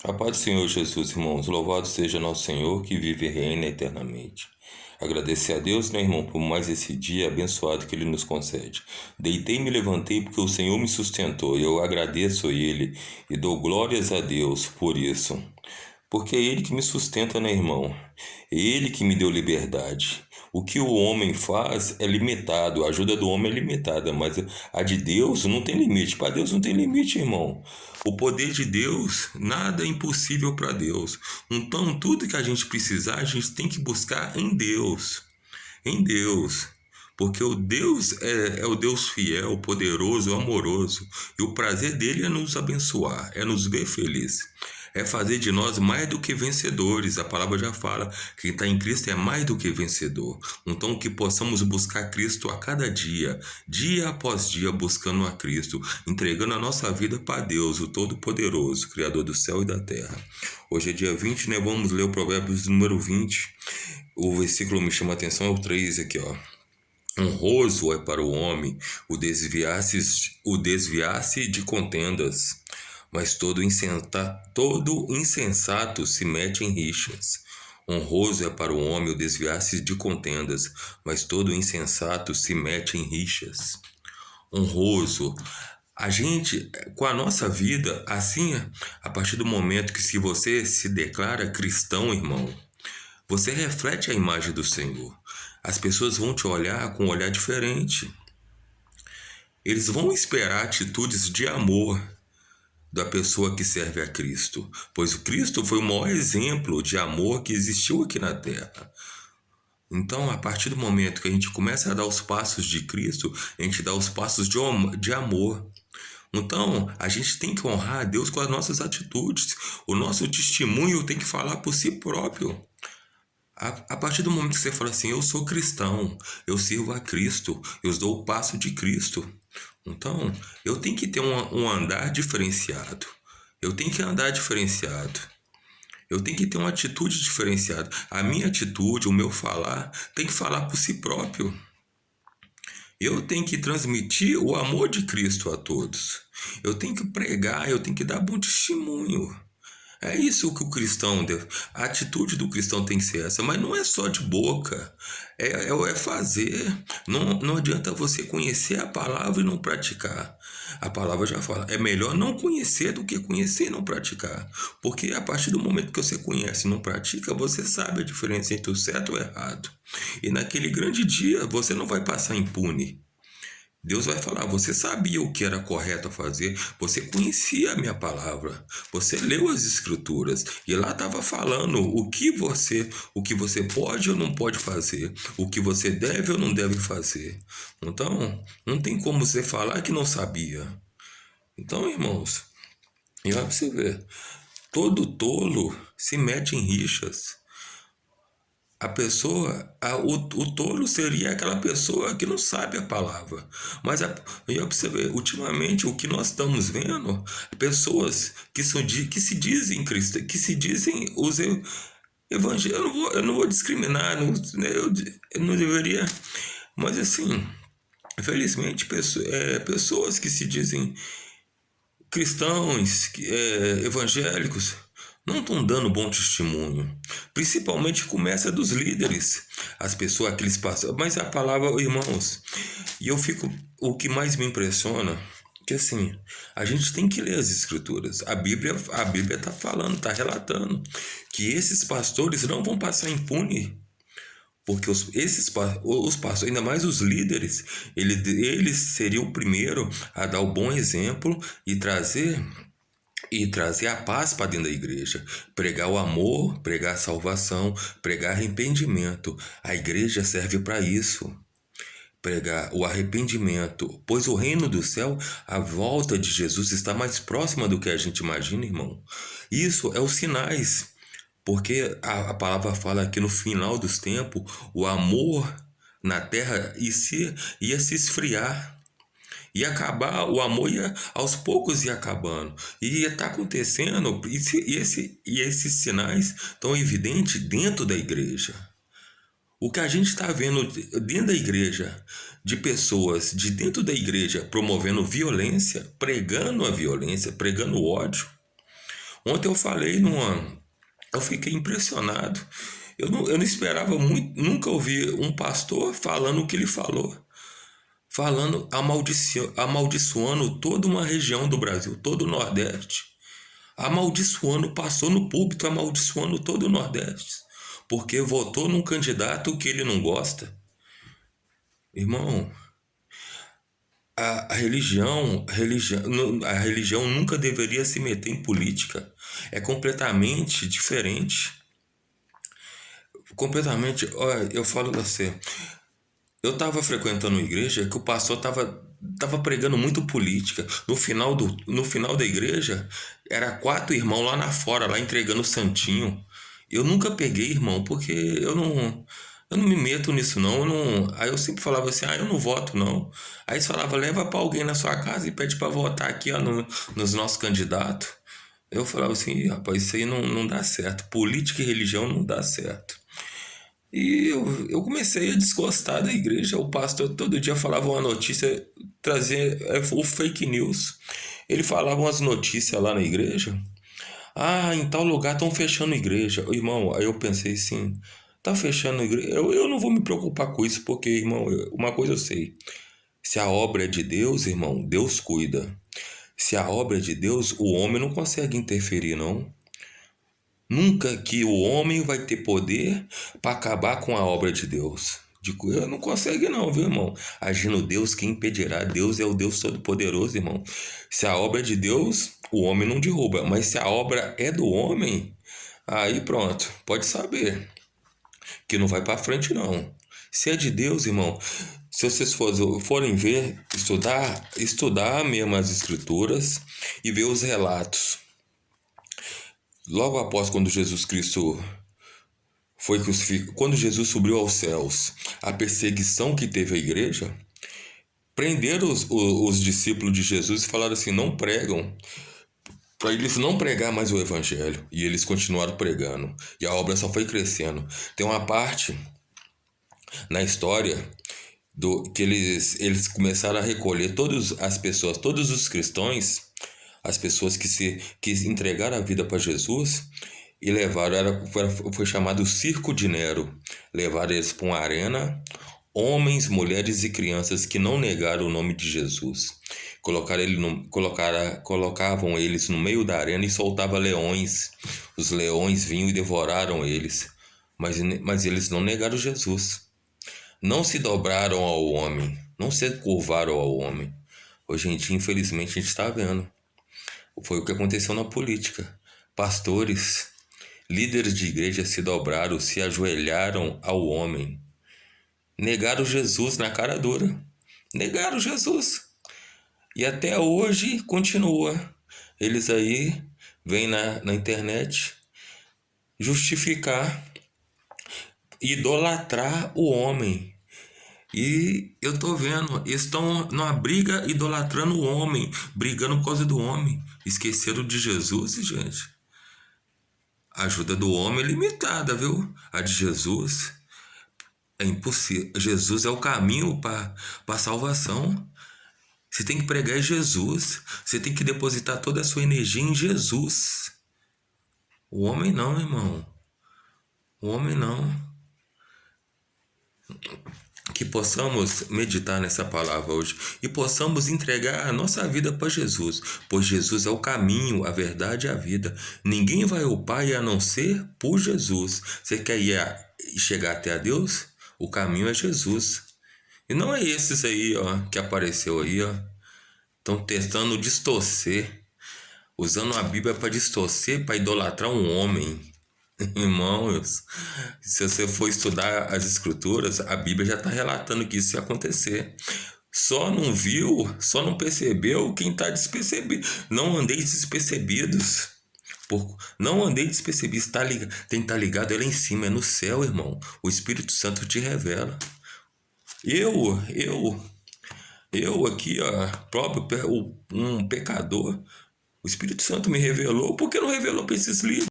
A paz do Senhor Jesus, irmãos. Louvado seja nosso Senhor que vive e reina eternamente. Agradecer a Deus, né, irmão, por mais esse dia abençoado que Ele nos concede. Deitei e me levantei porque o Senhor me sustentou. E eu agradeço a Ele e dou glórias a Deus por isso. Porque é Ele que me sustenta, né, irmão? É Ele que me deu liberdade. O que o homem faz é limitado, a ajuda do homem é limitada, mas a de Deus não tem limite. Para Deus não tem limite, irmão. O poder de Deus, nada é impossível para Deus. Então, tudo que a gente precisar, a gente tem que buscar em Deus. Em Deus. Porque o Deus é o Deus fiel, poderoso, amoroso. E o prazer dele é nos abençoar, é nos ver felizes. É fazer de nós mais do que vencedores. A palavra já fala: quem está em Cristo é mais do que vencedor. Então, que possamos buscar Cristo a cada dia, dia após dia, buscando a Cristo, entregando a nossa vida para Deus, o Todo-Poderoso, Criador do céu e da terra. Hoje é dia 20, né? Vamos ler o Provérbios número 20. O versículo me chama a atenção, é o 3 aqui, ó. Honroso é para o homem o desviar-se de contendas, mas todo insensato se mete em rixas. Honroso é para o homem o desviar-se de contendas, mas todo insensato se mete em rixas. Honroso. A gente, com a nossa vida, assim, a partir do momento que se você se declara cristão, irmão, você reflete a imagem do Senhor. As pessoas vão te olhar com um olhar diferente. Eles vão esperar atitudes de amor da pessoa que serve a Cristo, pois o Cristo foi o maior exemplo de amor que existiu aqui na Terra. Então, a partir do momento que a gente começa a dar os passos de Cristo, a gente dá os passos de amor. Então, a gente tem que honrar a Deus com as nossas atitudes. O nosso testemunho tem que falar por si próprio. A partir do momento que você fala assim: eu sou cristão, eu sirvo a Cristo, eu dou o passo de Cristo. Então, eu tenho que ter um andar diferenciado. Eu tenho que andar diferenciado. Eu tenho que ter uma atitude diferenciada. A minha atitude, o meu falar, tem que falar por si próprio. Eu tenho que transmitir o amor de Cristo a todos. Eu tenho que pregar, eu tenho que dar bom testemunho. É isso que o cristão deve. A atitude do cristão tem que ser essa, mas não é só de boca, é fazer. Não adianta você conhecer a palavra e não praticar. A palavra já fala: é melhor não conhecer do que conhecer e não praticar. Porque a partir do momento que você conhece e não pratica, você sabe a diferença entre o certo e o errado. E naquele grande dia você não vai passar impune. Deus vai falar: você sabia o que era correto a fazer, você conhecia a minha palavra, você leu as escrituras e lá estava falando o que você pode ou não pode fazer, o que você deve ou não deve fazer. Então, não tem como você falar que não sabia. Então, irmãos, e olha pra você ver, todo tolo se mete em rixas. O tolo seria aquela pessoa que não sabe a palavra. Mas e ó, pra você ver, ultimamente o que nós estamos vendo, pessoas que se dizem cristãs, que se dizem os evangélicos. Eu não vou discriminar, né, eu não deveria. Mas assim, infelizmente, pessoas que se dizem cristãos, evangélicos, não estão dando bom testemunho. Principalmente começa dos líderes, as pessoas, aqueles pastores. Mas a palavra, irmãos, e eu fico. O que mais me impressiona, que assim, a gente tem que ler as escrituras. A Bíblia está falando, está relatando que esses pastores não vão passar impune. Porque os pastores, ainda mais os líderes, eles seriam o primeiro a dar o bom exemplo e trazer a paz para dentro da igreja, pregar o amor, pregar a salvação, pregar arrependimento. A igreja serve para isso, pregar o arrependimento, pois o reino do céu, a volta de Jesus está mais próxima do que a gente imagina, irmão. Isso é os sinais, porque a palavra fala que no final dos tempos o amor na terra ia se esfriar. Ia acabar, o amor ia aos poucos ia acabando. E ia estar acontecendo, e esses sinais estão evidentes dentro da igreja. O que a gente está vendo dentro da igreja, de pessoas de dentro da igreja promovendo violência, pregando a violência, pregando o ódio. Ontem eu falei numa. Eu fiquei impressionado. Eu não esperava muito, nunca ouvi um pastor falando o que ele falou. Falando, amaldiçoando toda uma região do Brasil, todo o Nordeste. Amaldiçoando, passou no púlpito amaldiçoando todo o Nordeste. Porque votou num candidato que ele não gosta. Irmão, a religião nunca deveria se meter em política. É completamente diferente. Completamente. Olha, eu falo pra você. Eu estava frequentando uma igreja que o pastor tava pregando muito política. No final da igreja, era 4 irmãos lá na fora, lá entregando o santinho. Eu nunca peguei, irmão, porque eu não me meto nisso, não. Aí eu sempre falava assim, eu não voto, não. Aí eles falavam, leva para alguém na sua casa e pede para votar aqui, ó, nos nossos candidatos. Eu falava assim, rapaz, isso aí não dá certo. Política e religião não dá certo. E eu comecei a desgostar da igreja. O pastor todo dia falava uma notícia, trazia o fake news. Ele falava umas notícias lá na igreja. Em tal lugar estão fechando a igreja. Irmão, aí eu pensei assim, tá fechando a igreja? Eu não vou me preocupar com isso, porque, irmão, uma coisa eu sei. Se a obra é de Deus, irmão, Deus cuida. Se a obra é de Deus, o homem não consegue interferir, não. Nunca que o homem vai ter poder para acabar com a obra de Deus. Não consegue não, viu, irmão? Agindo Deus, quem impedirá? Deus é o Deus Todo-Poderoso, irmão. Se a obra é de Deus, o homem não derruba. Mas se a obra é do homem, aí pronto, pode saber que não vai para frente, não. Se é de Deus, irmão, se vocês forem ver, estudar mesmo as escrituras e ver os relatos. Logo após quando Jesus Cristo foi crucificado, quando Jesus subiu aos céus, a perseguição que teve a igreja, prenderam os discípulos de Jesus e falaram assim, não pregam, para eles não pregar mais o evangelho, e eles continuaram pregando, e a obra só foi crescendo. Tem uma parte na história que eles começaram a recolher todas as pessoas, todos os cristãos, as pessoas que entregaram a vida para Jesus, e levaram, foi chamado Circo de Nero. Levaram eles para uma arena, homens, mulheres e crianças que não negaram o nome de Jesus. Colocavam eles no meio da arena e soltavam leões. Os leões vinham e devoraram eles. Mas eles não negaram Jesus. Não se dobraram ao homem. Não se curvaram ao homem. Hoje em dia, infelizmente, a gente está vendo. Foi o que aconteceu na política. Pastores, líderes de igreja se dobraram, se ajoelharam ao homem. Negaram Jesus na cara dura. Negaram Jesus. E até hoje continua. Eles aí vêm na internet justificar, idolatrar o homem. E eu tô vendo, eles estão numa briga idolatrando o homem, brigando por causa do homem. Esqueceram de Jesus, gente. A ajuda do homem é limitada, viu? A de Jesus é impossível. Jesus é o caminho para a salvação. Você tem que pregar em Jesus. Você tem que depositar toda a sua energia em Jesus. O homem não, irmão. O homem não. Que possamos meditar nessa palavra hoje e possamos entregar a nossa vida para Jesus, pois Jesus é o caminho, a verdade e a vida. Ninguém vai ao Pai a não ser por Jesus. Você quer chegar até a Deus? O caminho é Jesus. E não é esses aí, ó, que apareceu aí, ó. Estão tentando distorcer, usando a Bíblia para distorcer, para idolatrar um homem. Irmãos, se você for estudar as escrituras, a Bíblia já está relatando que isso ia acontecer. Só não viu, só não percebeu quem está despercebido. Não andeis despercebidos. Não andei despercebido. Tem que estar ligado é lá em cima, é no céu, irmão. O Espírito Santo te revela. Eu aqui, ó, próprio um pecador, o Espírito Santo me revelou. Por que não revelou para esses livros?